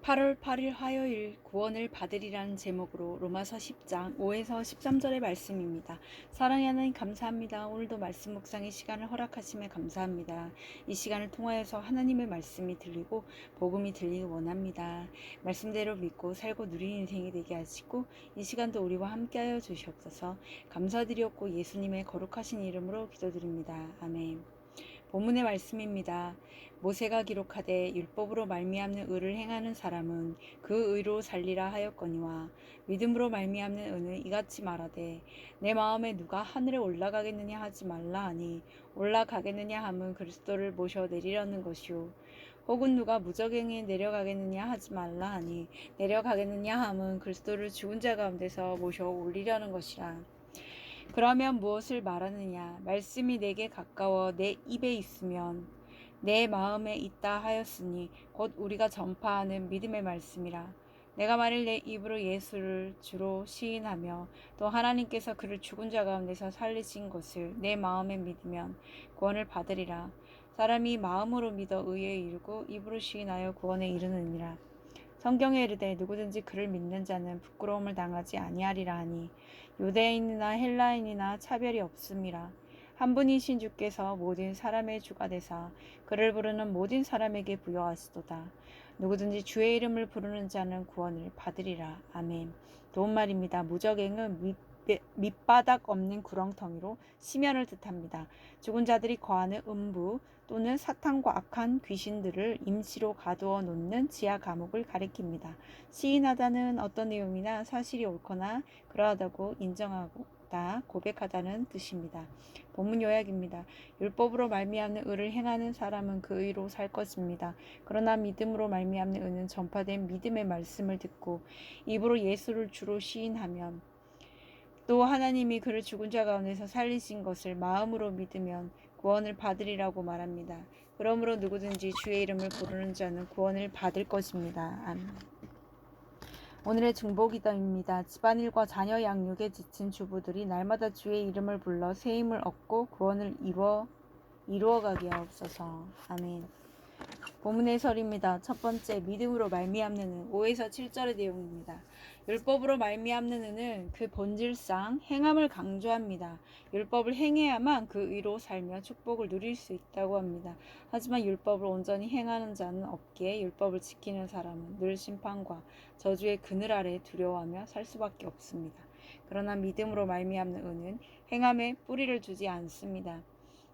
8월 8일 화요일 구원을 받으리라는 제목으로 로마서 10장 5에서 13절의 말씀입니다. 사랑의 하나님 감사합니다. 오늘도 말씀 묵상의 시간을 허락하심에 감사합니다. 이 시간을 통하여서 하나님의 말씀이 들리고 복음이 들리기 원합니다. 말씀대로 믿고 살고 누리는 인생이 되게 하시고 이 시간도 우리와 함께하여 주시옵소서. 감사드리옵고 예수님의 거룩하신 이름으로 기도드립니다. 아멘. 본문의 말씀입니다. 모세가 기록하되 율법으로 말미암는 의를 행하는 사람은 그 의로 살리라 하였거니와 믿음으로 말미암는 의는 이같이 말하되 내 마음에 누가 하늘에 올라가겠느냐 하지 말라 하니 올라가겠느냐 함은 그리스도를 모셔 내리려는 것이요 혹은 누가 무저갱에 내려가겠느냐 하지 말라 하니 내려가겠느냐 함은 그리스도를 죽은 자 가운데서 모셔 올리려는 것이라. 그러면 무엇을 말하느냐? 말씀이 내게 가까워 내 입에 있으면 내 마음에 있다 하였으니 곧 우리가 전파하는 믿음의 말씀이라. 내가 만일 내 입으로 예수를 주로 시인하며 또 하나님께서 그를 죽은 자 가운데서 살리신 것을 내 마음에 믿으면 구원을 받으리라. 사람이 마음으로 믿어 의에 이르고 입으로 시인하여 구원에 이르느니라. 성경에 이르되 누구든지 그를 믿는 자는 부끄러움을 당하지 아니하리라 하니 유대인이나 헬라인이나 차별이 없음이라. 한 분이신 주께서 모든 사람의 주가 되사 그를 부르는 모든 사람에게 부여하시도다. 누구든지 주의 이름을 부르는 자는 구원을 받으리라. 아멘. 도움말입니다. 무저갱은 밑바닥 없는 구렁텅이로 심연을 뜻합니다. 죽은 자들이 거하는 음부 또는 사탄과 악한 귀신들을 임시로 가두어 놓는 지하 감옥을 가리킵니다. 시인하다는 어떤 내용이나 사실이 옳거나 그러하다고 인정하다 고백하다는 뜻입니다. 본문 요약입니다. 율법으로 말미암는 의를 행하는 사람은 그 의로 살 것입니다. 그러나 믿음으로 말미암는 의는 전파된 믿음의 말씀을 듣고 입으로 예수를 주로 시인하면 또 하나님이 그를 죽은 자 가운데서 살리신 것을 마음으로 믿으면 구원을 받으리라고 말합니다. 그러므로 누구든지 주의 이름을 부르는 자는 구원을 받을 것입니다. 아멘. 오늘의 중보기도입니다. 집안일과 자녀 양육에 지친 주부들이 날마다 주의 이름을 불러 새 힘을 얻고 구원을 이루어가게 하옵소서. 아멘. 본문 해설입니다. 첫 번째, 믿음으로 말미암는 5에서 7절의 내용입니다. 율법으로 말미암는 의는 그 본질상 행함을 강조합니다. 율법을 행해야만 그 의로 살며 축복을 누릴 수 있다고 합니다. 하지만 율법을 온전히 행하는 자는 없기에 율법을 지키는 사람은 늘 심판과 저주의 그늘 아래 두려워하며 살 수밖에 없습니다. 그러나 믿음으로 말미암는 의는 행함에 뿌리를 두지 않습니다.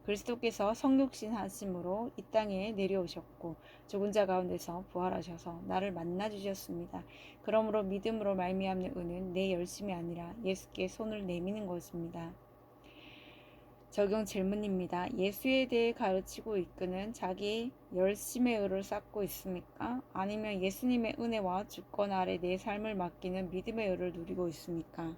그리스도께서 성육신 하심으로 이 땅에 내려오셨고 죽은 자 가운데서 부활하셔서 나를 만나 주셨습니다. 그러므로 믿음으로 말미암는 의는 내 열심이 아니라 예수께 손을 내미는 것입니다. 적용 질문입니다. 예수에 대해 가르치고 이끄는 자기 열심의 의를 쌓고 있습니까? 아니면 예수님의 은혜와 주권 아래 내 삶을 맡기는 믿음의 의를 누리고 있습니까?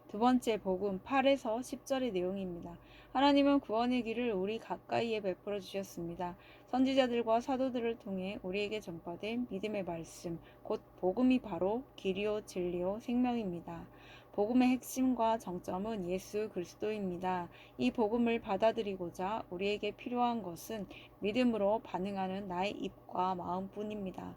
두 번째 복음 8에서 10절의 내용입니다. 하나님은 구원의 길을 우리 가까이에 베풀어 주셨습니다. 선지자들과 사도들을 통해 우리에게 전파된 믿음의 말씀, 곧 복음이 바로 길이요 진리요 생명입니다. 복음의 핵심과 정점은 예수 그리스도입니다. 이 복음을 받아들이고자 우리에게 필요한 것은 믿음으로 반응하는 나의 입과 마음뿐입니다.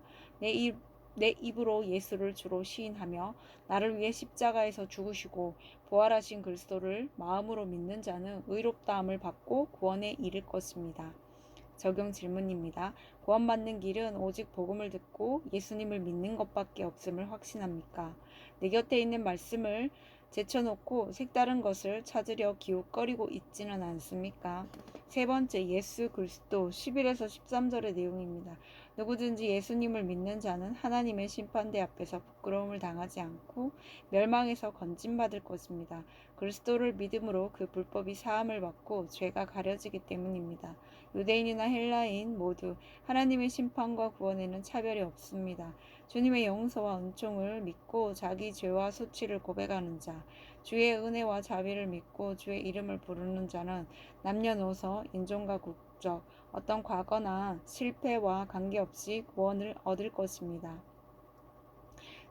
내 입으로 예수를 주로 시인하며 나를 위해 십자가에서 죽으시고 부활하신 그리스도를 마음으로 믿는 자는 의롭다함을 받고 구원에 이를 것입니다. 적용 질문입니다. 구원받는 길은 오직 복음을 듣고 예수님을 믿는 것밖에 없음을 확신합니까? 내 곁에 있는 말씀을 제쳐놓고 색다른 것을 찾으려 기웃거리고 있지는 않습니까? 세 번째, 예수 그리스도 11에서 13절의 내용입니다. 누구든지 예수님을 믿는 자는 하나님의 심판대 앞에서 부끄러움을 당하지 않고 멸망에서 건진받을 것입니다. 그리스도를 믿음으로 그 불법이 사함을 받고 죄가 가려지기 때문입니다. 유대인이나 헬라인 모두 하나님의 심판과 구원에는 차별이 없습니다. 주님의 용서와 은총을 믿고 자기 죄와 수치를 고백하는 자, 주의 은혜와 자비를 믿고 주의 이름을 부르는 자는 남녀노소, 인종과 국적, 어떤 과거나 실패와 관계없이 구원을 얻을 것입니다.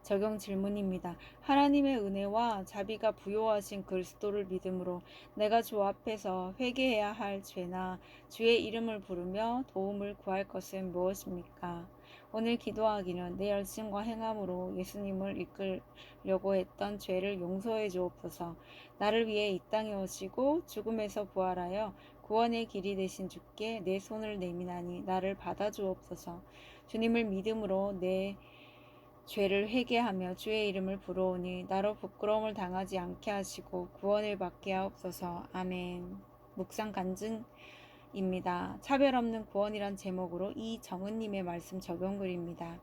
적용 질문입니다. 하나님의 은혜와 자비가 부요하신 그리스도를 믿음으로 내가 주 앞에서 회개해야 할 죄나 주의 이름을 부르며 도움을 구할 것은 무엇입니까? 오늘 기도하기는 내 열심과 행함으로 예수님을 이끌려고 했던 죄를 용서해 주옵소서. 나를 위해 이 땅에 오시고 죽음에서 부활하여 구원의 길이 되신 주께 내 손을 내미나니 나를 받아 주옵소서. 주님을 믿음으로 내 죄를 회개하며 주의 이름을 부르오니 나로 부끄러움을 당하지 않게 하시고 구원을 받게 하옵소서. 아멘. 묵상 간증입니다. 차별 없는 구원이란 제목으로 이정은님의 말씀 적용글입니다.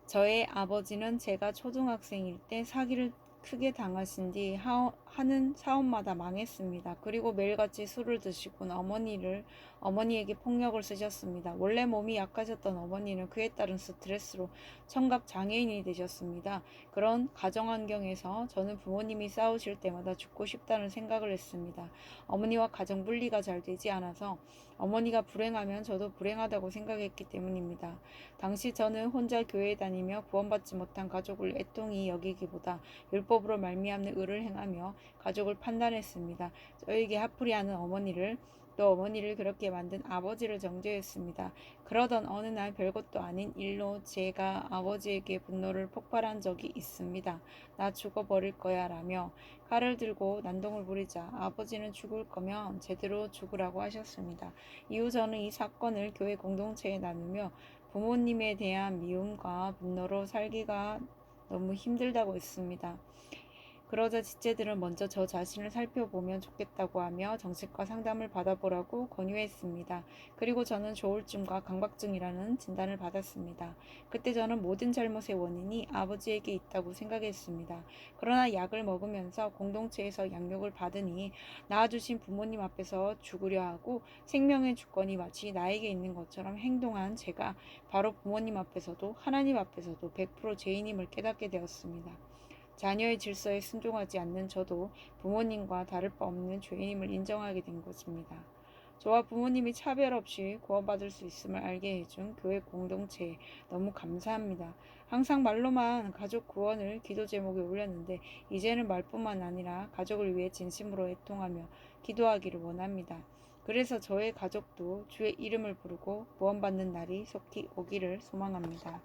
저의 아버지는 제가 초등학생일 때 사기를 크게 당하신 뒤 하는 사업마다 망했습니다. 그리고 매일같이 술을 드시곤 어머니에게 폭력을 쓰셨습니다. 원래 몸이 약하셨던 어머니는 그에 따른 스트레스로 청각 장애인이 되셨습니다. 그런 가정 환경에서 저는 부모님이 싸우실 때마다 죽고 싶다는 생각을 했습니다. 어머니와 가정 분리가 잘 되지 않아서 어머니가 불행하면 저도 불행하다고 생각했기 때문입니다. 당시 저는 혼자 교회에 다니며 구원받지 못한 가족을 애통히 여기기보다 율법으로 말미암는 의를 행하며 가족을 판단했습니다. 저에게 합풀이하는 어머니를 또 어머니를 그렇게 만든 아버지를 정죄했습니다. 그러던 어느 날 별것도 아닌 일로 제가 아버지에게 분노를 폭발한 적이 있습니다. 나 죽어버릴 거야 라며 칼을 들고 난동을 부리자 아버지는 죽을 거면 제대로 죽으라고 하셨습니다. 이후 저는 이 사건을 교회 공동체에 나누며 부모님에 대한 미움과 분노로 살기가 너무 힘들다고 했습니다. 그러자 지체들은 먼저 저 자신을 살펴보면 좋겠다고 하며 정신과 상담을 받아보라고 권유했습니다. 그리고 저는 조울증과 강박증이라는 진단을 받았습니다. 그때 저는 모든 잘못의 원인이 아버지에게 있다고 생각했습니다. 그러나 약을 먹으면서 공동체에서 양육을 받으니 낳아주신 부모님 앞에서 죽으려 하고 생명의 주권이 마치 나에게 있는 것처럼 행동한 제가 바로 부모님 앞에서도 하나님 앞에서도 100% 죄인임을 깨닫게 되었습니다. 자녀의 질서에 순종하지 않는 저도 부모님과 다를 바 없는 죄인임을 인정하게 된 것입니다. 저와 부모님이 차별 없이 구원받을 수 있음을 알게 해준 교회 공동체에 너무 감사합니다. 항상 말로만 가족 구원을 기도 제목에 올렸는데 이제는 말뿐만 아니라 가족을 위해 진심으로 애통하며 기도하기를 원합니다. 그래서 저의 가족도 주의 이름을 부르고 구원받는 날이 속히 오기를 소망합니다.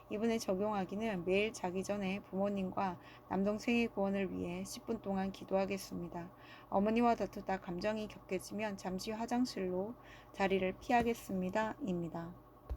이번에 적용하기는 매일 자기 전에 부모님과 남동생의 구원을 위해 10분 동안 기도하겠습니다. 어머니와 다투다 감정이 격해지면 잠시 화장실로 자리를 피하겠습니다. 입니다.